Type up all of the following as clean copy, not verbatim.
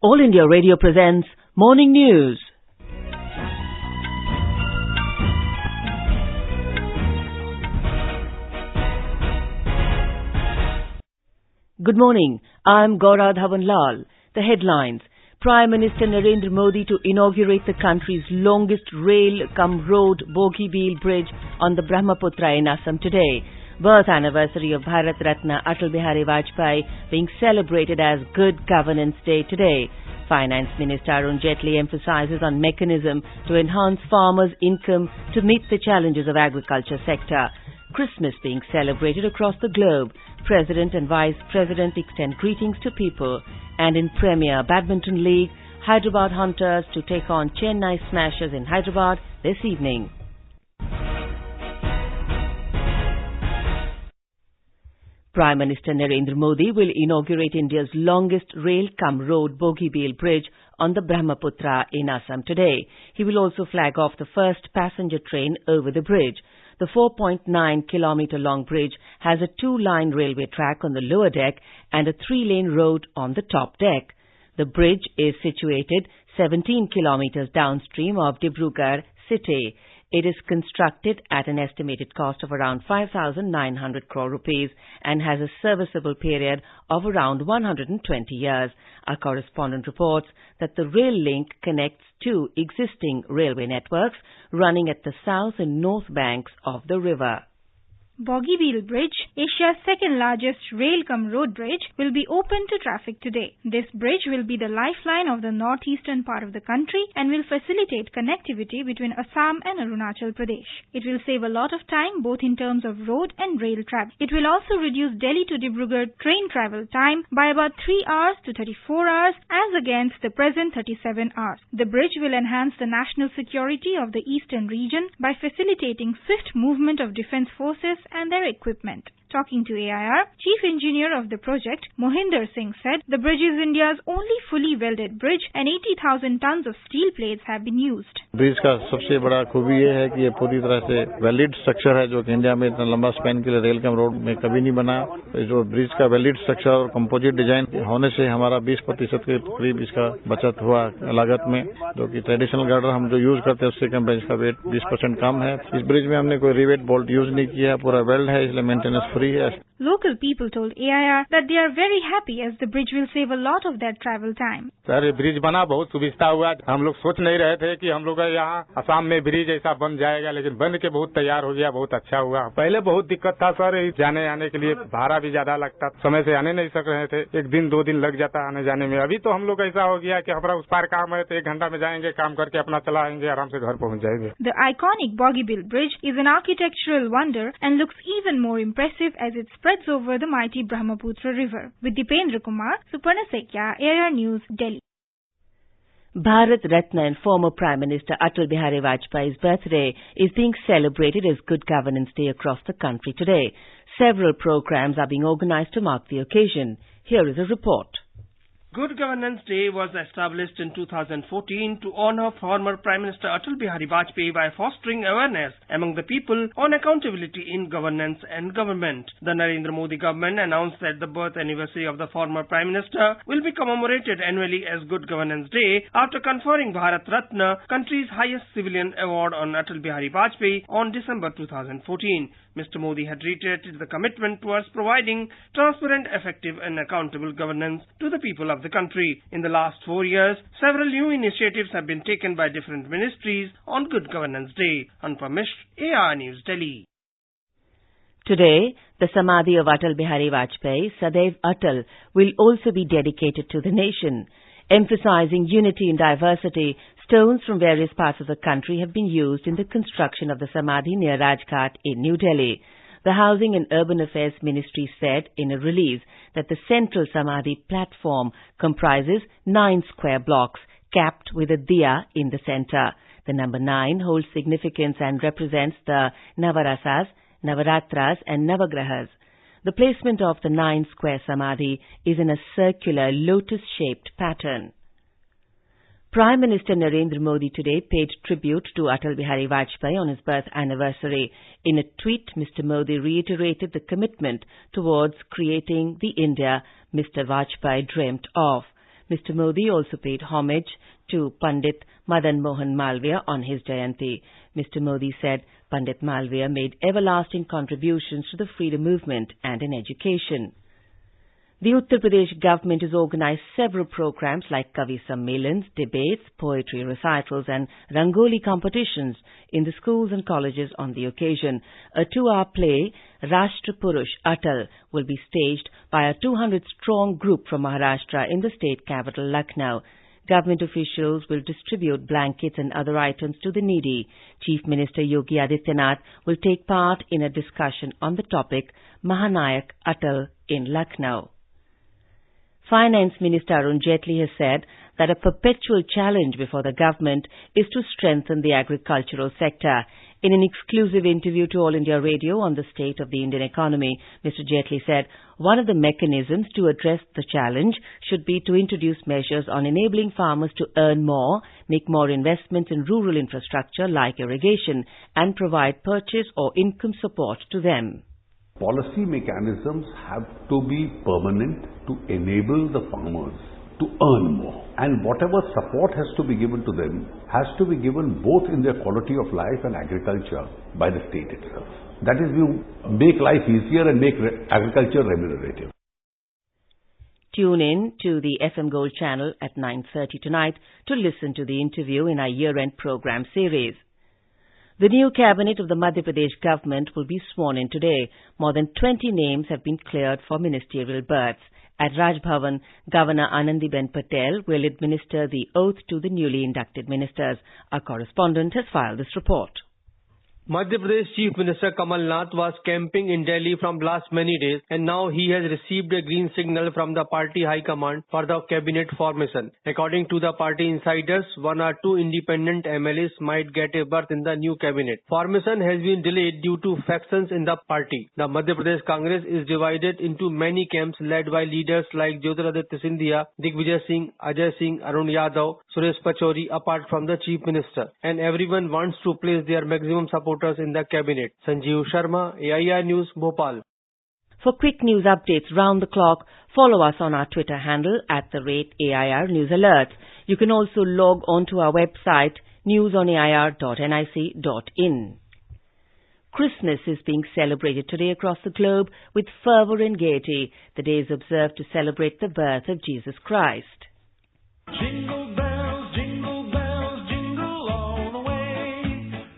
All India Radio presents Morning News. Good morning. I am Gaura Dhawanlal. The headlines. Prime Minister Narendra Modi to inaugurate the country's longest rail-cum-road Bogie bridge on the Brahmaputra in Assam today. Birth anniversary of Bharat Ratna Atal Bihari Vajpay being celebrated as Good Governance Day today. Finance Minister Arun Jaitley emphasizes on mechanism to enhance farmers' income to meet the challenges of agriculture sector. Christmas being celebrated across the globe. President and Vice President extend greetings to people. And in Premier Badminton League, Hyderabad Hunters to take on Chennai Smashers in Hyderabad this evening. Prime Minister Narendra Modi will inaugurate India's longest rail-cum-road Bogie bridge on the Brahmaputra in Assam today. He will also flag off the first passenger train over the bridge. The 4.9-kilometer-long bridge has a 2-line railway track on the lower deck and a 3-lane road on the top deck. The bridge is situated 17 kilometers downstream of Dibrugarh city. It is constructed at an estimated cost of around 5,900 crore rupees and has a serviceable period of around 120 years. Our correspondent reports that the rail link connects two existing railway networks running at the south and north banks of the river. Bogie Bridge, Asia's second-largest rail-cum-road bridge, will be open to traffic today. This bridge will be the lifeline of the northeastern part of the country and will facilitate connectivity between Assam and Arunachal Pradesh. It will save a lot of time both in terms of road and rail travel. It will also reduce Delhi to Dibrugarh train travel time by about 3 hours to 34 hours as against the present 37 hours. The bridge will enhance the national security of the eastern region by facilitating swift movement of defense forces and their equipment. Talking to AIR, Chief Engineer of the project, Mohinder Singh said the bridge is India's only fully welded bridge and 80,000 tons of steel plates have been used. Bridge का सबसे बड़ा खूबी ये है कि ये पूरी तरह से वैलिड स्ट्रक्चर है जो कि इंडिया में इतना लंबा स्पैन के लिए रेल कम रोड में कभी नहीं बना। जो ब्रिज का वैलिड स्ट्रक्चर और कंपोजिट डिजाइन होने से हमारा 20% के करीब इसका बचत हुआ लागत में, जो कि ट्रेडिशनल गर्डर हम जो यूज करते हैं उससे कम इसका वेट 20% कम है। इस ब्रिज में हमने कोई रिवेट बोल्ट यूज नहीं किया, पूरा वेल्ड है, इसलिए मेंटेनेंस फ्री है। Local people told AIR that they are very happy as the bridge will save a lot of their travel time. Sir ये ब्रिज बना बहुत सुविधा हुआ। हम लोग सोच नहीं रहे थे कि हम लोग यहाँ असम में ब्रिज ऐसा बन जाएगा, लेकिन बन के बहुत तैयार हो गया, बहुत अच्छा हुआ। पहले बहुत दिक्कत था सर, जाने आने के लिए भाड़ा भी ज्यादा लगता, समय से आने नहीं सक रहे थे, 1 दिन 2 दिन लग जाता आने जाने में। अभी तो हम लोग ऐसा हो गया कि हमारा उस पार काम है तो 1 घंटा में जाएंगे, काम करके अपना चला आएंगे, आराम से घर पहुँच जाएंगे। The iconic Bogie Bridge is an architectural wonder and looks even more impressive as it spreads over the mighty Brahmaputra river. With Dipendra Kumar, Suparna Sekya, AIR News, Delhi. Bharat Ratna and former Prime Minister Atal Bihari Vajpay's birthday is being celebrated as Good Governance Day across the country today. Several programs are being organized to mark the occasion. Here is a report. Good Governance Day was established in 2014 to honor former Prime Minister Atal Bihari Vajpay by fostering awareness among the people on accountability in governance and government. The Narendra Modi government announced that the birth anniversary of the former Prime Minister will be commemorated annually as Good Governance Day after conferring Bharat Ratna, country's highest civilian award, on Atal Bihari Vajpay on December 2014. Mr. Modi had reiterated the commitment towards providing transparent, effective and accountable governance to the people of the country. In the last 4 years, several new initiatives have been taken by different ministries on Good Governance Day. Anupam Mishra, AIR News, Delhi. Today, the Samadhi of Atal Bihari Vajpay, Sadaiv Atal, will also be dedicated to the nation. Emphasizing unity in diversity, stones from various parts of the country have been used in the construction of the Samadhi near Rajghat in New Delhi. The Housing and Urban Affairs Ministry said in a release that the central Samadhi platform comprises 9 square blocks capped with a diya in the center. The number 9 holds significance and represents the Navarasas, Navaratras and Navagrahas. The placement of the 9 square Samadhi is in a circular lotus-shaped pattern. Prime Minister Narendra Modi today paid tribute to Atal Bihari Vajpay on his birth anniversary. In a tweet, Mr. Modi reiterated the commitment towards creating the India Mr. Vajpay dreamt of. Mr. Modi also paid homage to Pandit Madan Mohan Malviya on his Jayanti. Mr. Modi said Pandit Malviya made everlasting contributions to the freedom movement and in education. The Uttar Pradesh government has organized several programs like Kavi Sammelans, debates, poetry recitals and Rangoli competitions in the schools and colleges on the occasion. A 2-hour play, Rashtra Purush Atal, will be staged by a 200-strong group from Maharashtra in the state capital Lucknow. Government officials will distribute blankets and other items to the needy. Chief Minister Yogi Adityanath will take part in a discussion on the topic Mahanayak Atal in Lucknow. Finance Minister Arun Jaitley has said that a perpetual challenge before the government is to strengthen the agricultural sector. In an exclusive interview to All India Radio on the state of the Indian economy, Mr. Jaitley said one of the mechanisms to address the challenge should be to introduce measures on enabling farmers to earn more, make more investments in rural infrastructure like irrigation, and provide purchase or income support to them. Policy mechanisms have to be permanent to enable the farmers to earn more. And whatever support has to be given to them has to be given both in their quality of life and agriculture by the state itself. That is, you make life easier and make agriculture remunerative. Tune in to the FM Gold channel at 9:30 tonight to listen to the interview in our year-end program series. The new cabinet of the Madhya Pradesh government will be sworn in today. More than 20 names have been cleared for ministerial berths. At Raj Bhavan, Governor Anandiben Patel will administer the oath to the newly inducted ministers. Our correspondent has filed this report. Madhya Pradesh Chief Minister Kamal Nath was camping in Delhi from last many days and now he has received a green signal from the party high command for the cabinet formation. According to the party insiders, 1 or 2 independent MLAs might get a berth in the new cabinet. Formation has been delayed due to factions in the party. The Madhya Pradesh Congress is divided into many camps led by leaders like Jyotiraditya Scindia, Digvijay Singh, Ajay Singh, Arun Yadav, Suresh Pachori apart from the Chief Minister. And everyone wants to place their maximum support in the cabinet. Sanjeev Sharma, AIR News, Bhopal. For quick news updates round the clock, follow us on our Twitter handle at @AIR News Alerts. You can also log on to our website newsonair.nic.in. Christmas is being celebrated today across the globe with fervour and gaiety. The day is observed to celebrate the birth of Jesus Christ. Jingle bells, jingle bells, jingle all the way.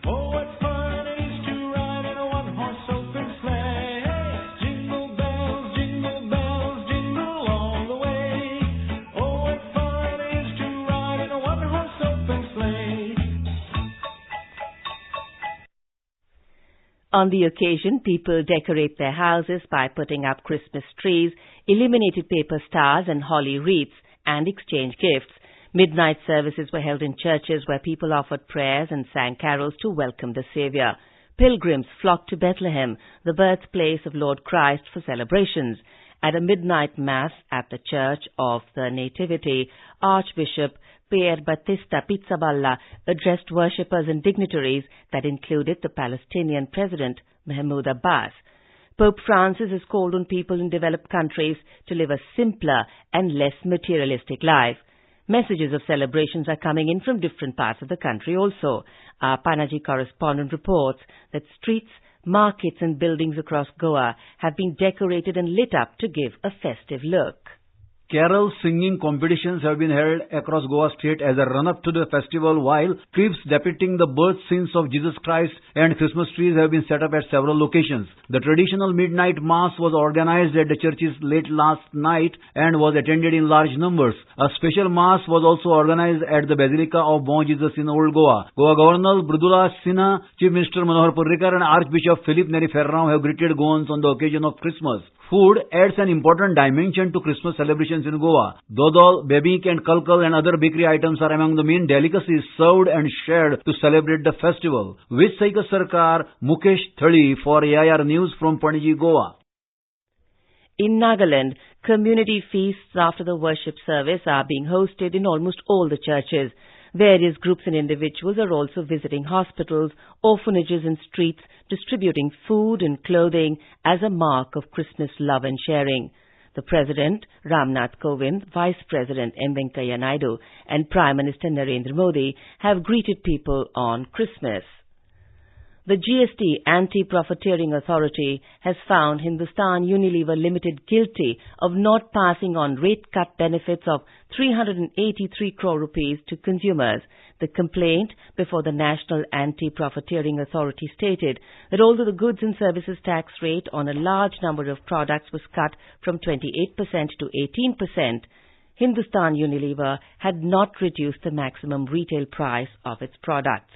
Oh, what fun it is to ride in a one-horse open sleigh. Jingle bells, jingle all the way. Oh, what fun it is to ride in a one-horse open sleigh. On the occasion, people decorate their houses by putting up Christmas trees, illuminated paper stars and holly wreaths, and exchange gifts. Midnight services were held in churches where people offered prayers and sang carols to welcome the Saviour. Pilgrims flocked to Bethlehem, the birthplace of Lord Christ, for celebrations. At a midnight mass at the Church of the Nativity, Archbishop Pier Battista Pizzaballa addressed worshippers and dignitaries that included the Palestinian President Mahmoud Abbas. Pope Francis has called on people in developed countries to live a simpler and less materialistic life. Messages of celebrations are coming in from different parts of the country also. Our Panaji correspondent reports that streets, markets and buildings across Goa have been decorated and lit up to give a festive look. Carol singing competitions have been held across Goa state as a run-up to the festival, while trips depicting the birth scenes of Jesus Christ and Christmas trees have been set up at several locations. The traditional midnight mass was organized at the churches late last night and was attended in large numbers. A special mass was also organized at the Basilica of Bon Jesus in Old Goa. Goa Governor Mridula Sinha, Chief Minister Manohar Parrikar and Archbishop Philip Neri Ferrão have greeted Goans on the occasion of Christmas. Food adds an important dimension to Christmas celebrations in Goa. Dodol, Bebik and Kalkal and other bakery items are among the main delicacies served and shared to celebrate the festival. Vishsaika Sarkar, Mukesh Thali for AIR News from Panaji, Goa. In Nagaland, community feasts after the worship service are being hosted in almost all the churches. Various groups and individuals are also visiting hospitals, orphanages and streets, distributing food and clothing as a mark of Christmas love and sharing. The President, Ramnath Kovind, Vice President M. Venkaiah Naidu and Prime Minister Narendra Modi have greeted people on Christmas. The GST Anti-Profiteering Authority has found Hindustan Unilever Limited guilty of not passing on rate cut benefits of 383 crore rupees to consumers. The complaint before the National Anti-Profiteering Authority stated that although the goods and services tax rate on a large number of products was cut from 28% to 18%, Hindustan Unilever had not reduced the maximum retail price of its products.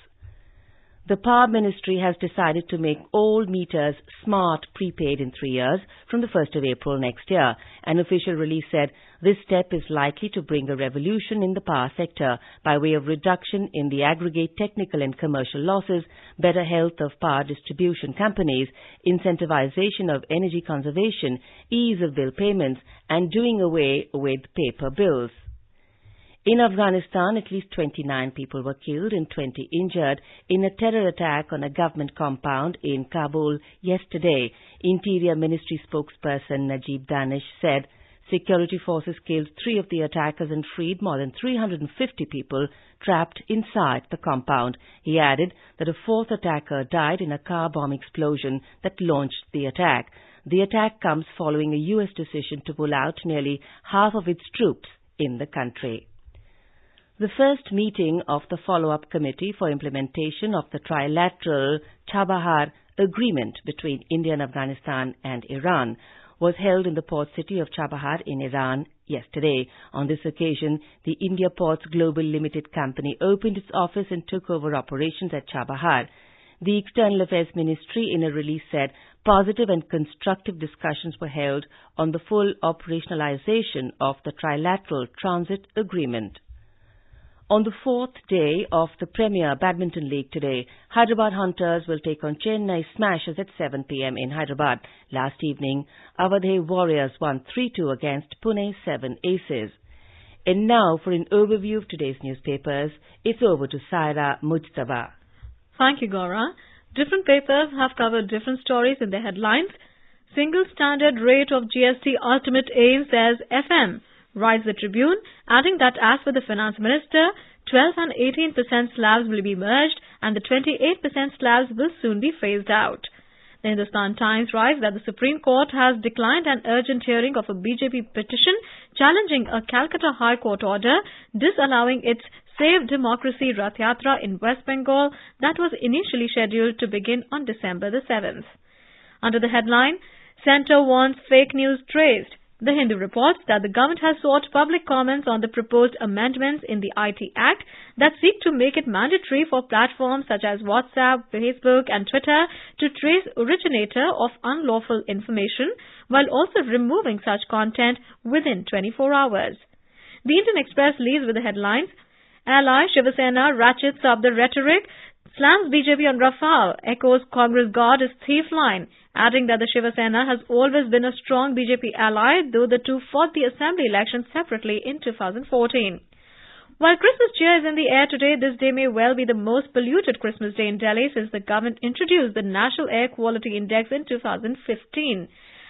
The Power Ministry has decided to make all meters smart prepaid in 3 years from the 1st of April next year. An official release said this step is likely to bring a revolution in the power sector by way of reduction in the aggregate technical and commercial losses, better health of power distribution companies, incentivization of energy conservation, ease of bill payments, and doing away with paper bills. In Afghanistan, at least 29 people were killed and 20 injured in a terror attack on a government compound in Kabul yesterday. Interior Ministry spokesperson Najib Danish said security forces killed 3 of the attackers and freed more than 350 people trapped inside the compound. He added that a 4th attacker died in a car bomb explosion that launched the attack. The attack comes following a U.S. decision to pull out nearly half of its troops in the country. The first meeting of the follow-up committee for implementation of the trilateral Chabahar agreement between India and Afghanistan and Iran was held in the port city of Chabahar in Iran yesterday. On this occasion, the India Ports Global Limited Company opened its office and took over operations at Chabahar. The External Affairs Ministry in a release said positive and constructive discussions were held on the full operationalization of the trilateral transit agreement. On the 4th day of the Premier Badminton League today, Hyderabad Hunters will take on Chennai Smashers at 7 p.m. in Hyderabad. Last evening, Awadhe Warriors won 3-2 against Pune 7 Aces. And now for an overview of today's newspapers, it's over to Saira Mujtaba. Thank you, Gaura. Different papers have covered different stories in their headlines. Single standard rate of GST ultimate aim, says FM. Writes the Tribune, adding that as for the Finance Minister, 12 and 18% slabs will be merged and the 28% slabs will soon be phased out. The Hindustan Times writes that the Supreme Court has declined an urgent hearing of a BJP petition challenging a Calcutta High Court order disallowing its Save Democracy Rath Yatra in West Bengal that was initially scheduled to begin on December the 7th. Under the headline, Centre wants fake news traced, The Hindu reports that the government has sought public comments on the proposed amendments in the IT Act that seek to make it mandatory for platforms such as WhatsApp, Facebook and Twitter to trace originator of unlawful information while also removing such content within 24 hours. The Indian Express leads with the headlines, Ally Shiv Sena ratchets up the rhetoric, slams BJP on Rafale, echoes Congress God is thief line, adding that the Shiv Sena has always been a strong BJP ally, though the two fought the assembly election separately in 2014. While Christmas cheer is in the air today, this day may well be the most polluted Christmas day in Delhi since the government introduced the National Air Quality Index in 2015.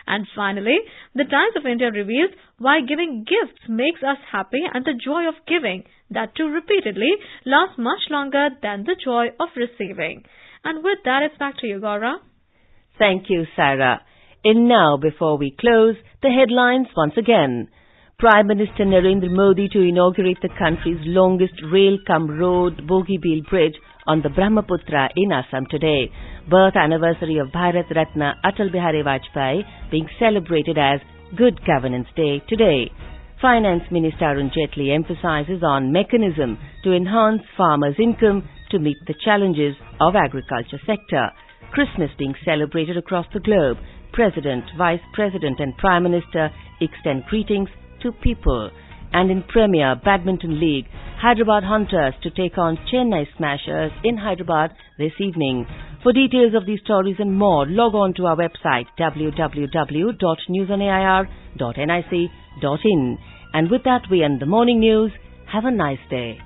And finally, the Times of India reveals why giving gifts makes us happy and the joy of giving, that too repeatedly, lasts much longer than the joy of receiving. And with that, it's back to you, Gaura. Thank you, Sarah. And now, before we close, the headlines once again. Prime Minister Narendra Modi to inaugurate the country's longest rail-cum-road Bogie bridge on the Brahmaputra in Assam today. Birth anniversary of Bharat Ratna Atal Bihari Vajpay being celebrated as Good Governance Day today. Finance Minister Arun Jaitley emphasizes on mechanism to enhance farmers' income to meet the challenges of agriculture sector. Christmas being celebrated across the globe. President, Vice President and Prime Minister extend greetings to people. And in Premier Badminton League, Hyderabad Hunters to take on Chennai Smashers in Hyderabad this evening. For details of these stories and more, log on to our website www.newsonair.nic.in. And with that, we end the morning news. Have a nice day.